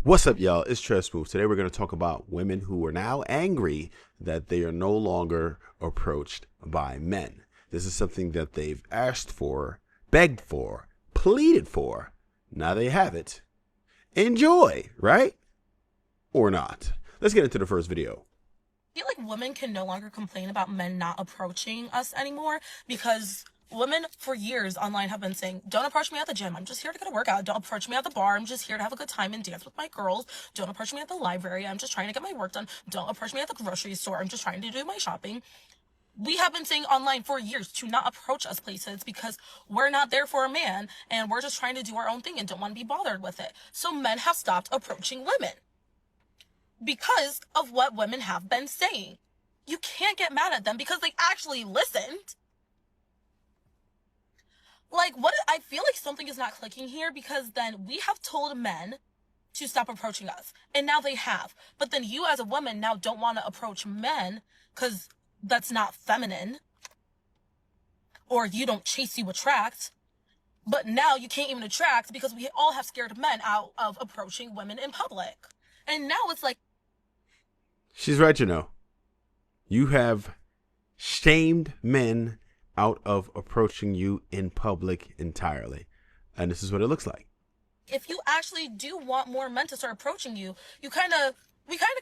What's up, y'all? It's Smoove. Today we're going to talk about women who are now angry that they are no longer approached by men. This is something that they've asked for, begged for, pleaded for. Now they have it. Enjoy, right? Or not. Let's get into the first video. I feel like women can no longer complain about men not approaching us anymore because women for years online have been saying, don't approach me at the gym. I'm just here to get a workout. Don't approach me at the bar. I'm just here to have a good time and dance with my girls. Don't approach me at the library. I'm just trying to get my work done. Don't approach me at the grocery store. I'm just trying to do my shopping. We have been saying online for years to not approach us places because we're not there for a man and we're just trying to do our own thing and don't want to be bothered with it. So men have stopped approaching women because of what women have been saying. You can't get mad at them because they actually listened. I feel like something is not clicking here because then we have told men to stop approaching us and now they have. But then you as a woman now don't want to approach men because that's not feminine. Or you don't chase, you attract. But now you can't even attract because we all have scared men out of approaching women in public. And now it's like, She's right, you know. You have shamed men out of approaching you in public entirely. And this is what it looks like. if you actually do want more men to start approaching you, we kind of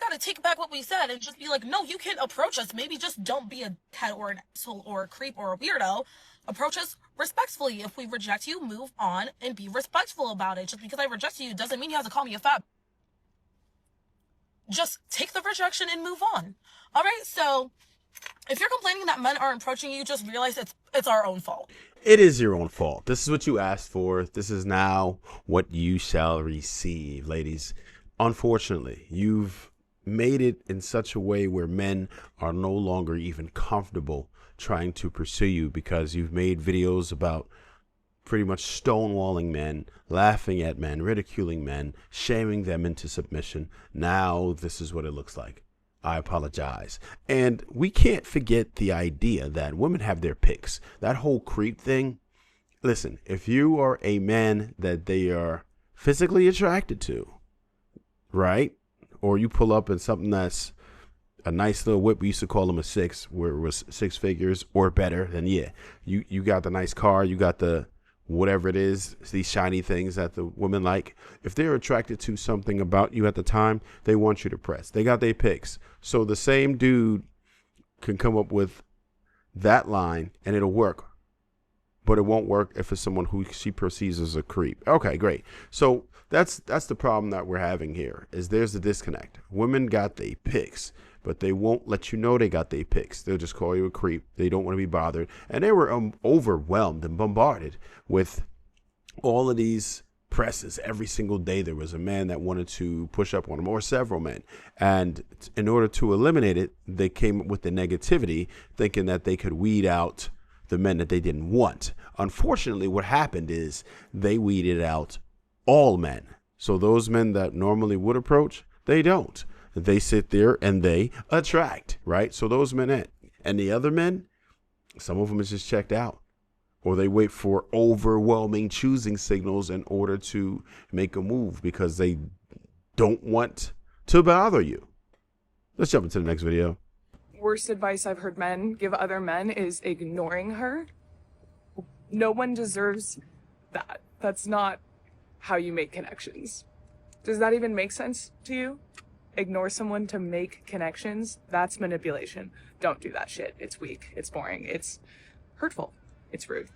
got to take back what we said and just be like, no, you can approach us. Maybe just don't be a cat or an asshole or a creep or a weirdo. Approach us respectfully. If we reject you, move on and be respectful about it. Just because I reject you doesn't mean you have to call me a fat. Just take the rejection and move on. All right, so if you're complaining that men aren't approaching you, just realize it's our own fault. It is your own fault. This is what you asked for. This is now what you shall receive, ladies. Unfortunately, you've made it in such a way where men are no longer even comfortable trying to pursue you because you've made videos about pretty much stonewalling men, laughing at men, ridiculing men, shaming them into submission. Now this is what it looks like. I apologize. And we can't forget the idea that women have their picks. That whole creep thing. Listen, if you are a man that they are physically attracted to, right? Or you pull up in something that's a nice little whip. We used to call them a six, where it was six figures or better. Then yeah, you got the nice car, you got the whatever it is, these shiny things that the women like. If they're attracted to something about you at the time, they want you to press. They got their picks. So the same dude can come up with that line and it'll work. But it won't work if it's someone who she perceives as a creep. Okay, great. So that's the problem that we're having here, is there's the disconnect. Women got their picks, but they won't let you know they got their picks. They'll just call you a creep. They don't want to be bothered. And they were overwhelmed and bombarded with all of these presses. Every single day there was a man that wanted to push up on them, or several men. And in order to eliminate it, they came up with the negativity, thinking that they could weed out the men that they didn't want. Unfortunately, what happened is they weeded out all men. So those men that normally would approach, they don't. They sit there and they attract, right? So those men in. And the other men, some of them is just checked out, or they wait for overwhelming choosing signals in order to make a move because they don't want to bother you. Let's jump into the next video. Worst advice I've heard men give other men is ignoring her. No one deserves that. That's not how you make connections. Does that even make sense to you? Ignore someone to make connections? That's manipulation. Don't do that shit. It's weak. It's boring. It's hurtful. It's rude.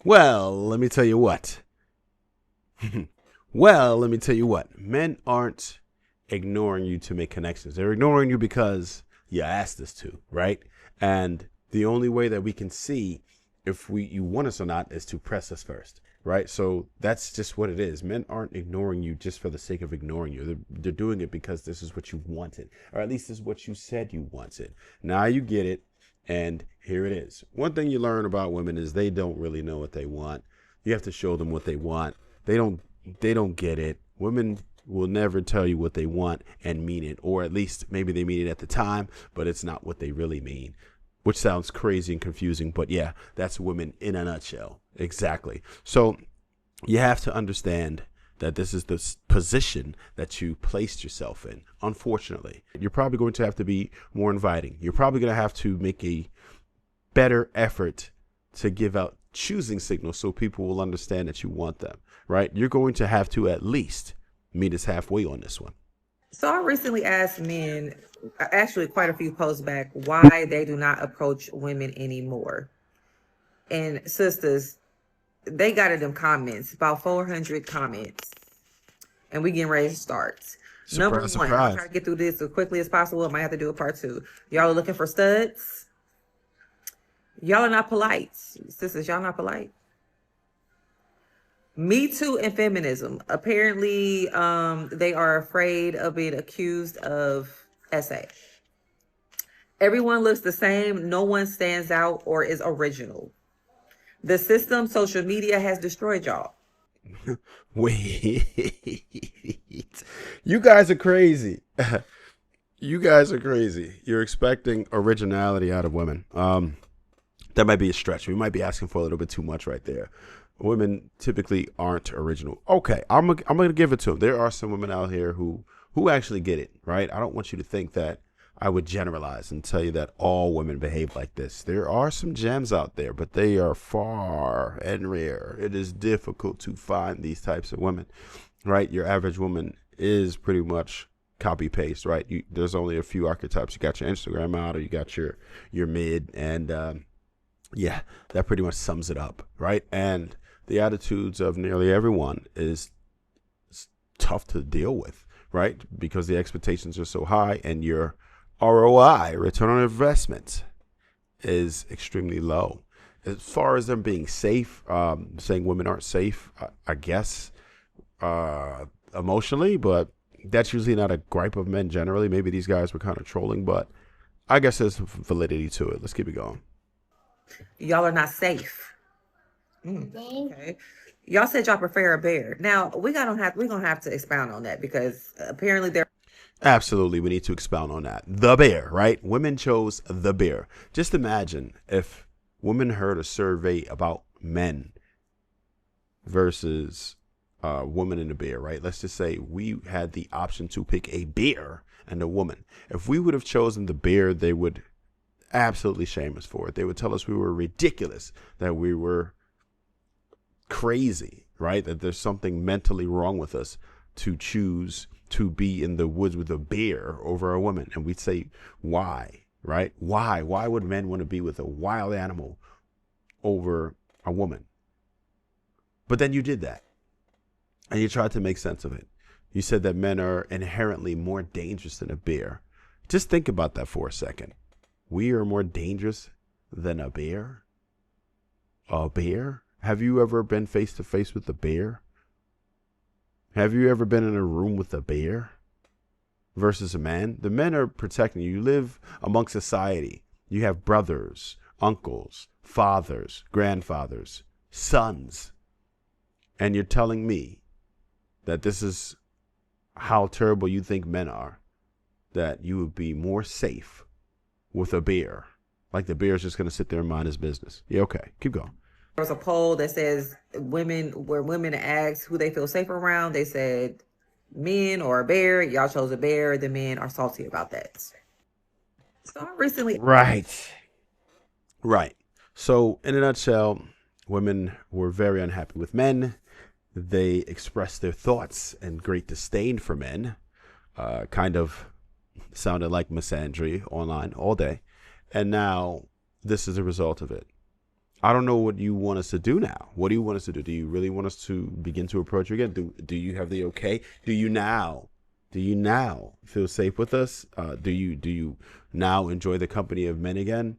Well, let me tell you what. Men aren't ignoring you to make connections. They're ignoring you because you asked us to, right? And the only way that we can see if you want us or not is to press us first, right? So that's just what it is. Men aren't ignoring you just for the sake of ignoring you. They're doing it because this is what you wanted, or at least this is what you said you wanted. Now you get it, and here it is. One thing you learn about women is they don't really know what they want. You have to show them what they want. They don't get it. Women will never tell you what they want and mean it, or at least maybe they mean it at the time, but it's not what they really mean, which sounds crazy and confusing. But yeah, that's women in a nutshell. Exactly. So you have to understand that this is the position that you placed yourself in. Unfortunately, you're probably going to have to be more inviting. You're probably going to have to make a better effort to give out choosing signals so people will understand that you want them, right? You're going to have to at least meet us halfway on this one. So I recently asked men, actually quite a few posts back, why they do not approach women anymore. And sisters, they got in them comments, about 400 comments. And we getting ready to start. Number one, Surprise. I'll try to get through this as quickly as possible. I might have to do a part 2. Y'all are looking for studs. Y'all are not polite. Sisters, y'all not polite. Me Too and feminism. Apparently, they are afraid of being accused of SA. Everyone looks the same. No one stands out or is original. The system, social media, has destroyed y'all. Wait, you guys are crazy. You guys are crazy. You're expecting originality out of women. That might be a stretch. We might be asking for a little bit too much right there. Women typically aren't original. Okay, I'm gonna give it to them. There are some women out here who actually get it, right? I don't want you to think that I would generalize and tell you that all women behave like this. There are some gems out there, but they are far and rare. It is difficult to find these types of women, right? Your average woman is pretty much copy paste, right? There's only a few archetypes. You got your Instagram model, you got your mid, and yeah, that pretty much sums it up, right? And the attitudes of nearly everyone is tough to deal with, right? Because the expectations are so high and your ROI, return on investment, is extremely low. As far as them being safe, saying women aren't safe, I guess, emotionally, but that's usually not a gripe of men generally. Maybe these guys were kind of trolling, but I guess there's validity to it. Let's keep it going. Y'all are not safe. Okay. Y'all said y'all prefer a bear. Now we're gonna have to expound on that because apparently there. Absolutely, we need to expound on that. The bear, right? Women chose the bear. Just imagine if women heard a survey about men versus woman and a bear, right? Let's just say we had the option to pick a bear and a woman. If we would have chosen the bear, they would absolutely shame us for it. They would tell us we were ridiculous, that we were crazy, right? That there's something mentally wrong with us to choose to be in the woods with a bear over a woman. And we'd say, why, right? Why would men want to be with a wild animal over a woman? But then you did that and you tried to make sense of it. You said that men are inherently more dangerous than a bear. Just think about that for a second. We are more dangerous than a bear? A bear? Have you ever been face to face with a bear? Have you ever been in a room with a bear versus a man? The men are protecting you. You live among society. You have brothers, uncles, fathers, grandfathers, sons. And you're telling me that this is how terrible you think men are, that you would be more safe with a bear. Like the bear's just going to sit there and mind his business. Yeah, okay. Keep going. There was a poll that says where women asked who they feel safer around, they said men or a bear. Y'all chose a bear. The men are salty about that. So I recently. Right. So in a nutshell, women were very unhappy with men. They expressed their thoughts and great disdain for men. Kind of sounded like misandry online all day. And now this is a result of it. I don't know what you want us to do now. What do you want us to do? Do you really want us to begin to approach you again? Do you have the okay? Do you now feel safe with us? Do you now enjoy the company of men again?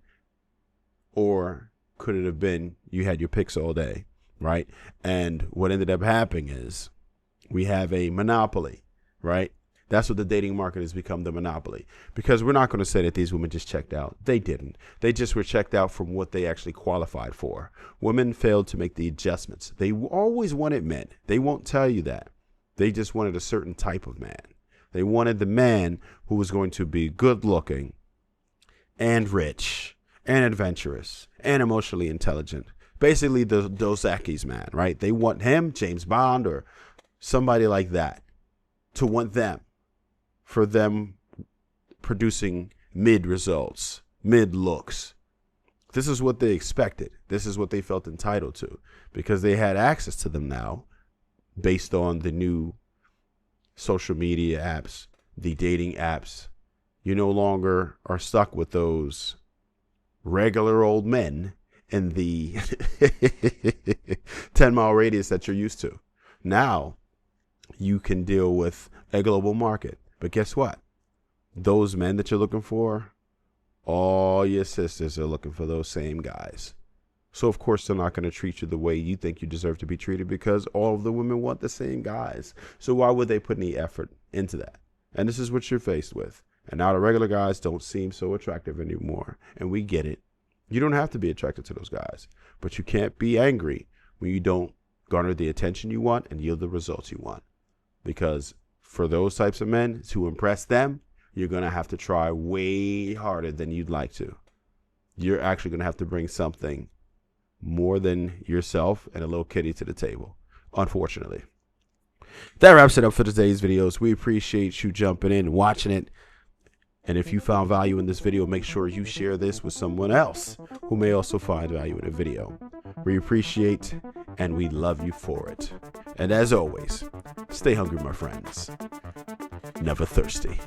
Or could it have been you had your picks all day, right? And what ended up happening is we have a monopoly, right? That's what the dating market has become, the monopoly. Because we're not going to say that these women just checked out. They didn't. They just were checked out from what they actually qualified for. Women failed to make the adjustments. They always wanted men. They won't tell you that. They just wanted a certain type of man. They wanted the man who was going to be good looking and rich and adventurous and emotionally intelligent. Basically the Dos Equis man, right? They want him, James Bond or somebody like that to want them, for them producing mid results, mid looks. This is what they expected. This is what they felt entitled to, because they had access to them now based on the new social media apps, the dating apps. You no longer are stuck with those regular old men in the 10-mile radius that you're used to. Now you can deal with a global market. But guess what? Those men that you're looking for, all your sisters are looking for those same guys. So of course they're not going to treat you the way you think you deserve to be treated, because all of the women want the same guys. So why would they put any effort into that? And this is what you're faced with. And now the regular guys don't seem so attractive anymore. And we get it. You don't have to be attracted to those guys, but you can't be angry when you don't garner the attention you want and yield the results you want. Because for those types of men, to impress them, you're going to have to try way harder than you'd like to. You're actually going to have to bring something more than yourself and a little kitty to the table, unfortunately. That wraps it up for today's videos. We appreciate you jumping in and watching it. And if you found value in this video, make sure you share this with someone else who may also find value in the video. We appreciate and we love you for it. And as always, stay hungry, my friends. Never thirsty.